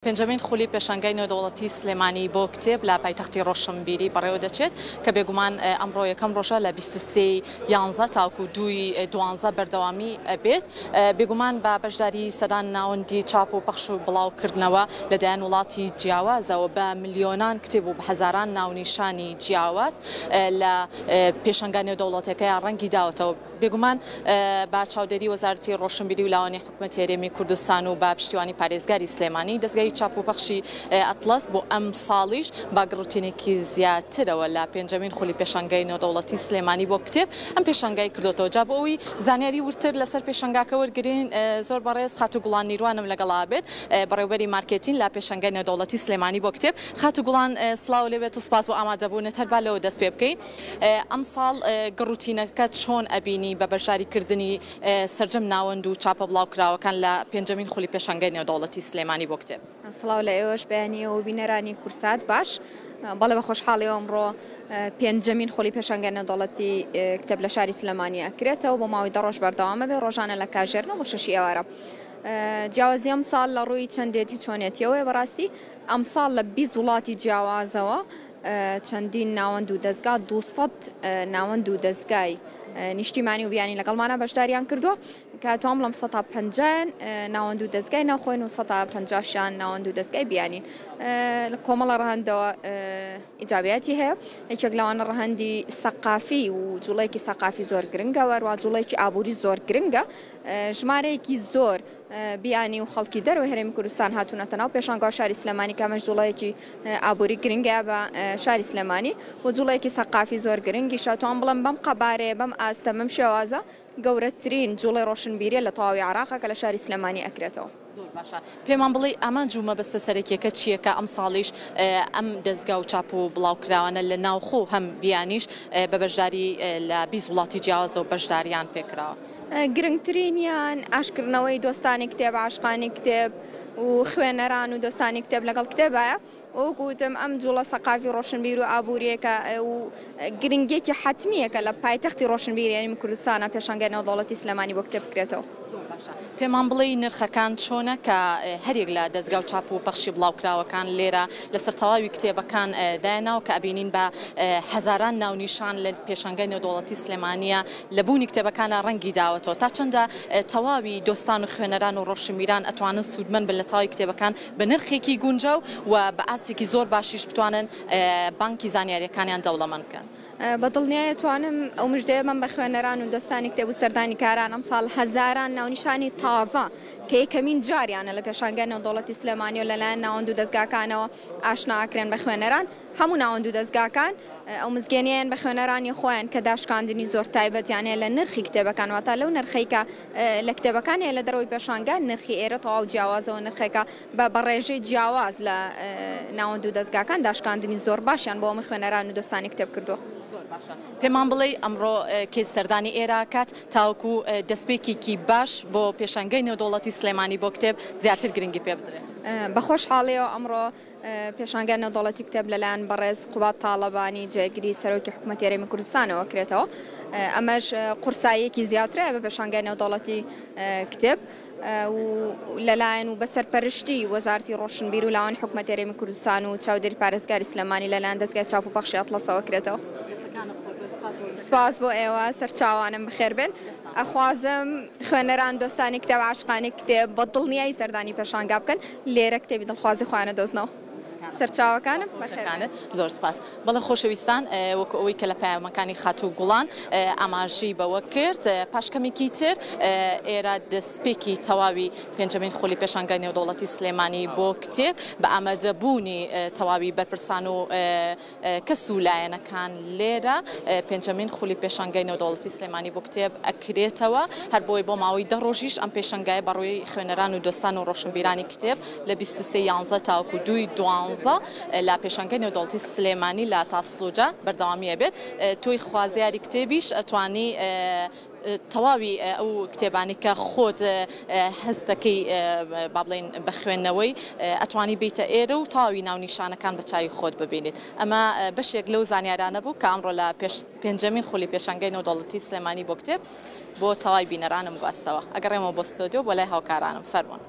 پێنجەمین خولی پێشەنگای نێودەوڵەتی سلێمانی بۆ کتێب لە پایتەختی ڕۆژشەمبیری بەڕێوە دەچێت کە بێگومان ئەمڕۆ یەکەم ڕۆژە لە 23/11 تاوکو 2/12 بەردەوامی ئەبێت. بێگومان بە بەشداری سەدان ناوەندی چاپ و پەخش و بڵاوکردنەوە لەلایەن وڵاتی جیاوازەوە بە ملیۆنان کتێب و بە هەزاران ناونیشانی جیاواز لە پێشەنگای نێودەوڵەتیەکەیان ڕەنگی داوەتەوە. بێگومان با چاودێری وەزارەتی ڕۆژشەمبیری و لاوانی حکوومەت هێرێمی کوردستان و بە پشتیوانی پارێزگاری سلێمانی دەستگای چاپ و پەخشی ئەتلەس بۆ ئەم ساڵیش باگڕوتینێکی زیاترەوە لە پێنجەمین خولی پێشەنگای نێودەوڵەتی سلێمانی بۆ کتێب ئەم پێشەنگای کردوتەوە. جا بۆ ئەوی زانیاری ورتر لەسەر پێشەنگاکە وەرگرین زۆر بەڕێز خاتوگوڵان نیروانم لەگەڵا بێت بەڕێوەبەری مارکێتین لە پێشەنگای نێودەوڵەتی سلێمانی بۆ کتێب. خاتوگوڵان سڵاو لێبێت و سپاس بۆ ئامادەبوونت هەر با لەوە دەست پێ بکەین. ئەم ساڵ گڕوتینەکەت چۆن ئەبینی بە بەشداریکردنی سەرجەم ناوەند و چاپە بڵاوکراوەکان لە پێنجەمین خولی پێشەنگای نێودەوڵەتی سلێمانی بۆ کتێب؟ سڵاو لە ئێوەش بەیانیە و بینەرانی کورسات باش بەڵێ بە خۆشحاڵیەوە ئەمڕۆ پێنجەمین خولی پێشەنگای نێودەوڵەتی کتێب لە شاری سلێمانی ئەکرێتەوە بۆ ماوەی 10 ڕۆژ بەردەوامە بێ ڕۆژانە لە کاژێرنەوە بۆ 6 ئێوارە. جیاوازی ئەم ساڵ لە ڕووی چەندێتی چۆنێتیەوەی بەڕاستی ئەم ساڵ لە 20 وڵاتی جیاوازەوە چەندین ناوەند و دەستگا 200 ناوەند و دەستگای نیشتیمانی و بیانی لەگەڵمانە بەشداریان کردووە کە تۆم لەم 150 ناوەند و دەستگای ناوخۆین و 150 ناوەند و دەستگای بیانین لە کۆمەڵە ڕەهەندەوە ئیجابیاتی هەیە. یەکێک لەوانە ڕەهەندی سەقافی و جوڵەیەکی سەقافی زۆر گرنگە وەروە جوڵەیەکی ئابووری زۆر گرنگە. ژمارەیەکی زۆر بیانی و خەڵکی دەرەوە هەرێمی کوردستان هاتوونەتە ناو پێشەنگای شاری سلێمانی کامەش جوڵەیەکی ئابووری گرنگە بە شاری سلێمانی و جوڵەیەکی سەقافی زۆر گرنگی شاتوان بڵم بەم قەبارەیە بەم ئاستە بەم شێوازە گەورەترین جوڵی ڕۆشنبیریە لە تەواوی عێراقا کە لە شاری سلێمانی ئەکرێتەوە. زۆر باشە پێمان بڵێ ئەمە جومە بەستە سەرەکیەکە چییە کە ئەم ساڵیش ئەم دەستگا و چاپ و بڵاوکراوانە لە ناوخۆ هەم بیانیش بە بەشداری لە 20 وڵاتی جیاوازەوە بەشداریان پێکراوە؟ گرنگترینیان ئاشکردنەوەی دۆستانی کتێب عاشقانی کتێب و خوێنەران و دۆستانی کتێب لەگەڵ کتێبایە. وەکوتم ئەم جوڵە سەقافی ڕۆشنبیر و ئابووریەکە و گرنگێکی حتمیەکە لە پایتەختی ڕۆشنبیری هەرێمی کوردستانە پێشەنگای نێودەوڵەتی سلێمانی بۆ کتێب بکرێتەوە. پێمان بڵێ نرخەکان چۆنە کە هەرێک لە دەستگا و چاپ و پەخشی بڵاوکراوەکان لێرە لەسەر تەواوی کتێبەکان دایاناوە کە ئەبینین بە هەزاران ناونیشان لە پێشەنگای نێودەوڵەتی سلێمانیە لە بوونی کتێبەکانە ڕەنگی داوەتەوە تا چەندە تەواوی دۆستان و خوێنەران و ڕۆژشەمبیران ئەتوانن سوودمەند بن لە تەواوی کتێبەکان بە نرخێکی گونجاو و بە ئاسێکی زۆر باشیش بتوانن بانکی زانیاریەکانیان دەوڵەمەند بکەن. بەدڵنیایە توانم ئەو مژدەیە من بە خوێنەران و دۆستانی کتێب و سەردانی کاران ئەم ساڵ هەزاران ناونیشانی تازە کە یەکەمین جاریانە لە پێشەنگای نێودەوڵەتی سلێمانی و لەلایەن ناوەند و دەستگاکانەوە ئاشنا ئاکرێن بە خوێنەران. هەموو ناوەند و دەستگاکان ئەو مزگەنیان بە خوێنەرانی خۆیان کە داشکاندنی زۆر تایبەتیانەیە لە نرخی کتێبەکان واتە لەو نرخێکە لە کتێبەکانیە لە دەرەوەی پێشانگان نرخی ئێرە تەواو جیاوازەوە نرخێکە بە ڕێژەی جیاواز لە ناوەند و دەستگاکان داشکاندنی زۆر باشیان بۆ ئەمە خوێنەران و دۆستانی کتێب کردووە. پێمان بڵێ ئەمڕۆ کێ سەردانی ئێراکات تاوکو دەستپێکێکی باش بۆ پێشەنگای نێودەوڵەتی سلێمانی بۆ کتێب زیاتر گرنگی پێ بدرێت. بە خۆشحاڵیەوە ئەمڕۆ پێشەنگای نێودەوڵەتی کتێب لەلایەن بەڕێز قوبات تاڵەبانی جێگیری سەرۆکی حکوومەتی هەرێمی کوردستانەوە کرێتەوە. ئەمەش قورساییەکی زیاترە بە پێشەنگای نێودەوڵەتی کتێب لەلایەن و بەسەرپەرشتی وەزارەتی ڕۆشنبیر و لاوانی حکوومەتی هەرێمی کوردستان و چاودێری پارێزگاری سلێمانی لەلایەن دەستگای چاپ و پەخشی ئەتڵەسەوە کرێتەوە. سپاس بۆ ئێوە سەرچاوانم بەخێر بێن. ئەخوازم خوێنەران دۆستانی کتێب عاشقانی کتێب بەدڵنیایی سەردانی پێشانگا بکەن لێرە کتێبی دڵخوازی خۆیانە دۆزنەوە. سەرچاوەکانم بەخێرانە زۆر سپاس. بەڵێ خۆشەویستان وەکو ئەوەی کە لە پەیامەکانی خاتوگوڵان ئاماژەی بەوە کرد پاشکەمێکی تر ئێرە دەستپێکی تەواوی پێنجەمین خولی پێشەنگای نێودەوڵەتی سلێمانی بۆ کتێب بە ئامادەبوونی تەواوی بەرپرسان و کەس و لایەنەکان لێرە پێنجەمین خولی پێشەنگای نێودەوڵەتی سلێمانی بۆ کتێب ئەکرێتەوە هەر بۆی بۆ ماوەی 10 ڕۆژیش ئەم پێشەنگای بەڕووی خوێنەران و دۆستان و ڕۆشنبیرانی کتێب لە 23/11 تاوکو 2/12 لا پێشەنگای نێودەوڵەتی سلێمانی لە تاسلوجە بەردەوامیە بێت. تۆی خوازیاری کتێبیش ئەتوانی تەواوی ئەو کتێبانی کە خۆت هەستەکەی با بڵێن بە خوێندنەوەی ئەتوانی بیتە ئێرە و تاوی ناونیشانەکان بە چاوی خۆت ببینیت. ئەمە بەشێک لەو زانیارانە بوو کە ئەمڕۆ لە پێنجەمین خولی پێشەنگای نێودەوڵەتی سلێمانی بۆ کتێب بۆ تەواوی بینەرانم گواستەوە. ئەگەڕێمەوە بۆ ستۆدیۆ بۆ لای هاوکارانم فەرموون.